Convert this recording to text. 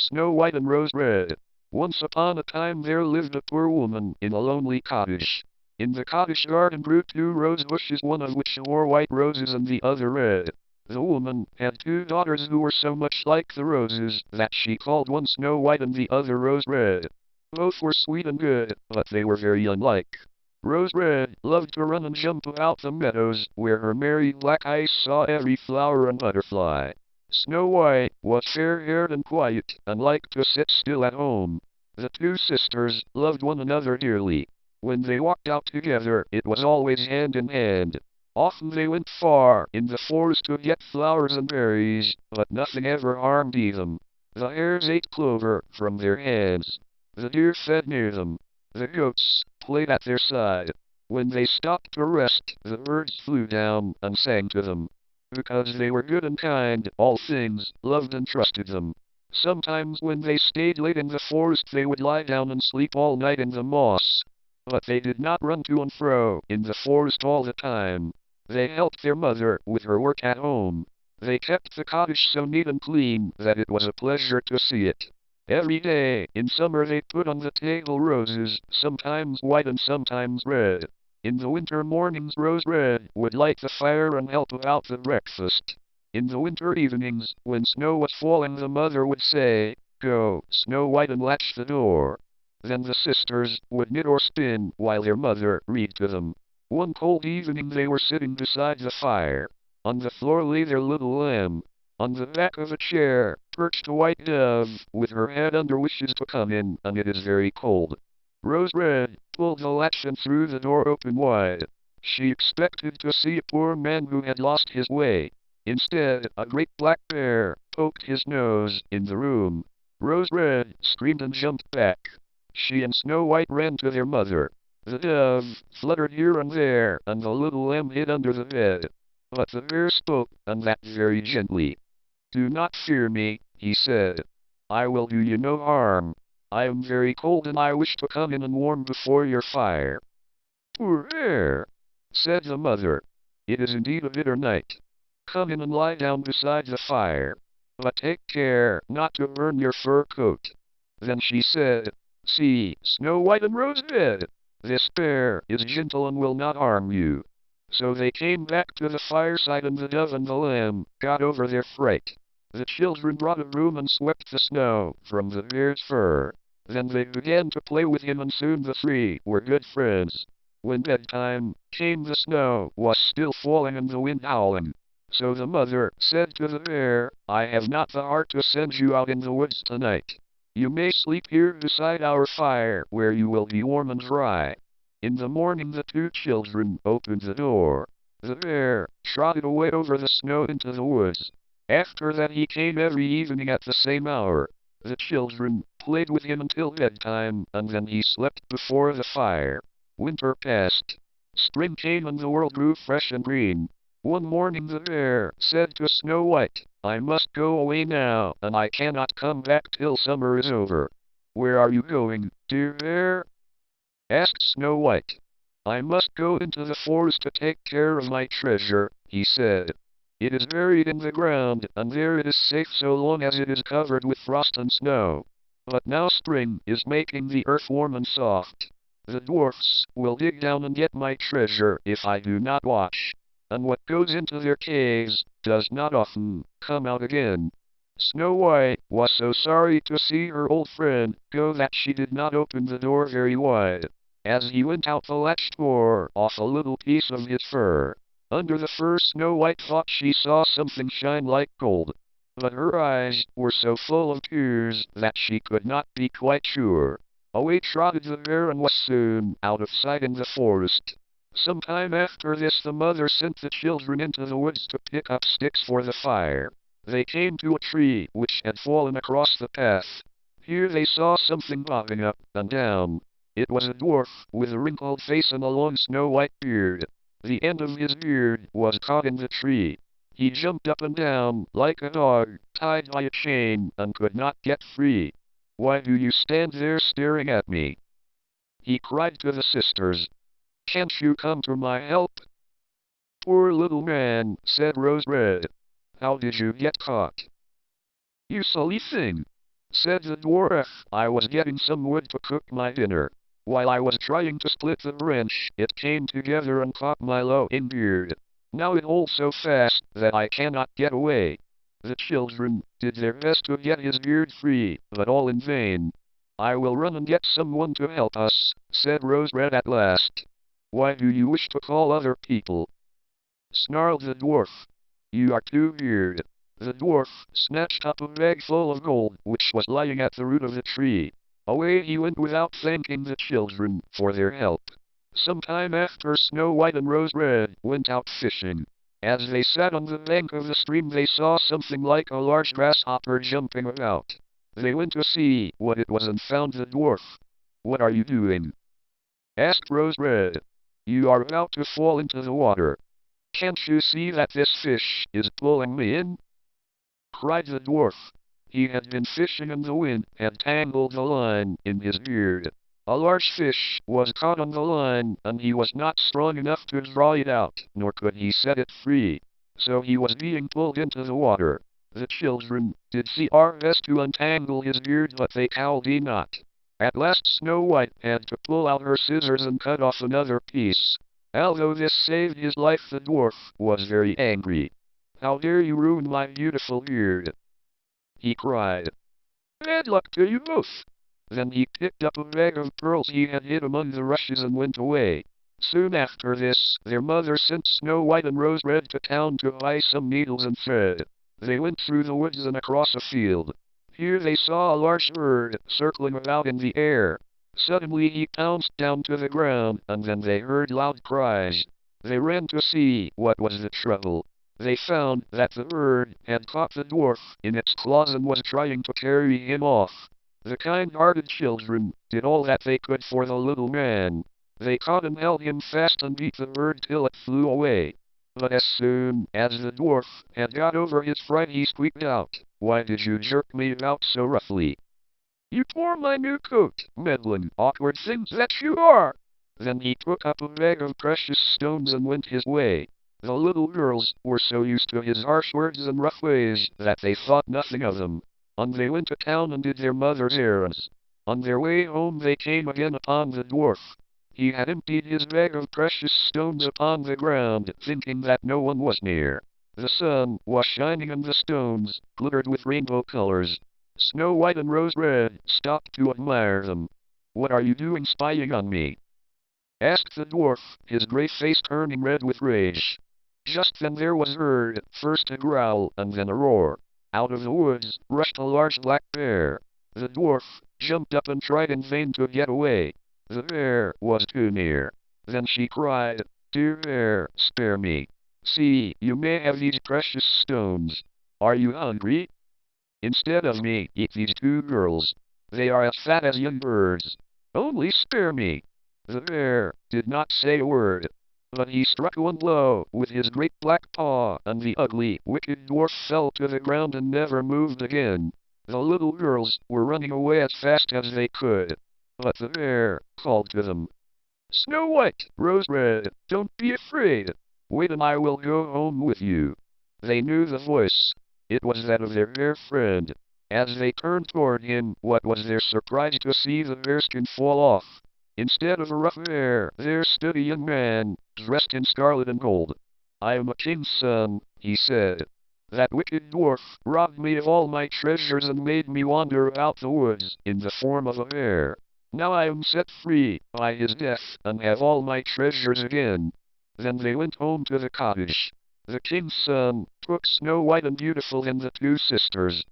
Snow White and Rose Red. Once upon a time there lived a poor woman in a lonely cottage. In the cottage garden grew two rose bushes, one of which bore white roses and the other red. The woman had two daughters who were so much like the roses that she called one Snow White and the other Rose Red. Both were sweet and good, but they were very unlike. Rose Red loved to run and jump about the meadows, where her merry black eyes saw every flower and butterfly. Snow White was fair-haired and quiet, and liked to sit still at home. The two sisters loved one another dearly. When they walked out together, it was always hand in hand. Often they went far in the forest to get flowers and berries, but nothing ever harmed them. The hares ate clover from their hands. The deer fed near them. The goats played at their side. When they stopped to rest, the birds flew down and sang to them. Because they were good and kind, all things loved and trusted them. Sometimes when they stayed late in the forest, they would lie down and sleep all night in the moss. But they did not run to and fro in the forest all the time. They helped their mother with her work at home. They kept the cottage so neat and clean that it was a pleasure to see it. Every day in summer they put on the table roses, sometimes white and sometimes red. In the winter mornings Rose Red would light the fire and help about the breakfast. In the winter evenings, when snow was falling, the mother would say, "Go, Snow White, and latch the door." Then the sisters would knit or spin while their mother read to them. One cold evening they were sitting beside the fire. On the floor lay their little lamb. On the back of a chair perched a white dove, with her head under, wishes to come in, and it is very cold. Rose Red pulled the latch and threw the door open wide. She expected to see a poor man who had lost his way. Instead, a great black bear poked his nose in the room. Rose Red screamed and jumped back. She and Snow White ran to their mother. The dove fluttered here and there, and the little lamb hid under the bed. But the bear spoke, and that very gently. "Do not fear me," he said. "I will do you no harm. I am very cold, and I wish to come in and warm before your fire." "Poor bear," said the mother. "It is indeed a bitter night. Come in and lie down beside the fire. But take care not to burn your fur coat." Then she said, "See, Snow White and Rose Red, this bear is gentle and will not harm you." So they came back to the fireside, and the dove and the lamb got over their fright. The children brought a broom and swept the snow from the bear's fur. Then they began to play with him, and soon the three were good friends. When bedtime came, the snow was still falling and the wind howling. So the mother said to the bear, "I have not the heart to send you out in the woods tonight. You may sleep here beside our fire, where you will be warm and dry." In the morning the two children opened the door. The bear trotted away over the snow into the woods. After that he came every evening at the same hour. The children played with him until bedtime, and then he slept before the fire. Winter passed. Spring came and the world grew fresh and green. One morning the bear said to Snow White, "I must go away now, and I cannot come back till summer is over." "Where are you going, dear bear?" asked Snow White. "I must go into the forest to take care of my treasure," he said. "It is buried in the ground, and there it is safe so long as it is covered with frost and snow. But now spring is making the earth warm and soft. The dwarfs will dig down and get my treasure if I do not watch. And what goes into their caves does not often come out again." Snow White was so sorry to see her old friend go that she did not open the door very wide. As he went out, the latch tore off a little piece of his fur. Under the fur, Snow White thought she saw something shine like gold. But her eyes were so full of tears that she could not be quite sure. Away trotted the bear and was soon out of sight in the forest. Some time after this, the mother sent the children into the woods to pick up sticks for the fire. They came to a tree which had fallen across the path. Here they saw something bobbing up and down. It was a dwarf with a wrinkled face and a long snow-white beard. The end of his beard was caught in the tree. He jumped up and down like a dog tied by a chain and could not get free. "Why do you stand there staring at me?" he cried to the sisters. "Can't you come to my help?" "Poor little man," said Rose Red. "How did you get caught?" "You silly thing. said the dwarf. I was getting some wood to cook my dinner. While I was trying to split the branch, it came together and caught my flowing beard. Now it holds so fast that I cannot get away. The children did their best to get his beard free, but all in vain. I will run and get someone to help us, said Rose Red at last. Why do you wish to call other people? Snarled the dwarf. You are too weird. The dwarf snatched up a bag full of gold, which was lying at the root of the tree. Away he went without thanking the children for their help. Some time after, Snow White and Rose Red went out fishing. As they sat on the bank of the stream, they saw something like a large grasshopper jumping about. They went to see what it was and found the dwarf. What are you doing? Asked Rose Red. You are about to fall into the water. Can't you see that this fish is pulling me in? Cried the dwarf. He had been fishing and the wind had tangled the line in his beard. A large fish was caught on the line, and he was not strong enough to draw it out, nor could he set it free. So he was being pulled into the water. The children did their best to untangle his beard, but they could not. At last Snow White had to pull out her scissors and cut off another piece. Although this saved his life, the dwarf was very angry. How dare you ruin my beautiful beard? He cried. Bad luck to you both. Then he picked up a bag of pearls he had hid among the rushes and went away. Soon after this, their mother sent Snow White and Rose Red to town to buy some needles and thread. They went through the woods and across a field. Here they saw a large bird circling about in the air. Suddenly he pounced down to the ground, and then they heard loud cries. They ran to see what was the trouble. They found that the bird had caught the dwarf in its claws and was trying to carry him off. The kind-hearted children did all that they could for the little man. They caught and held him fast and beat the bird till it flew away. But as soon as the dwarf had got over his fright, he squeaked out, Why did you jerk me about so roughly? You tore my new coat, meddling, awkward things that you are! Then he took up a bag of precious stones and went his way. The little girls were so used to his harsh words and rough ways that they thought nothing of them. And they went to town and did their mother's errands. On their way home they came again upon the dwarf. He had emptied his bag of precious stones upon the ground, thinking that no one was near. The sun was shining and the stones glittered with rainbow colors. Snow White and Rose Red stopped to admire them. What are you doing spying on me? Asked the dwarf, his great face turning red with rage. Just then there was heard first a growl and then a roar. Out of the woods rushed a large black bear. The dwarf jumped up and tried in vain to get away. The bear was too near. Then she cried, Dear bear, spare me. See, you may have these precious stones. Are you hungry? Instead of me, eat these two girls. They are as fat as young birds. Only spare me. The bear did not say a word, but he struck one blow with his great black paw, and the ugly, wicked dwarf fell to the ground and never moved again. The little girls were running away as fast as they could, but the bear called to them, Snow White, Rose Red, don't be afraid. Wait and I will go home with you. They knew the voice. It was that of their bear friend. As they turned toward him, what was their surprise to see the bearskin fall off. Instead of a rough bear, there stood a young man, dressed in scarlet and gold. I am a king's son, he said. That wicked dwarf robbed me of all my treasures and made me wander about the woods in the form of a bear. Now I am set free by his death and have all my treasures again. Then they went home to the cottage. The king's son took Snow White and Beautiful and the two sisters,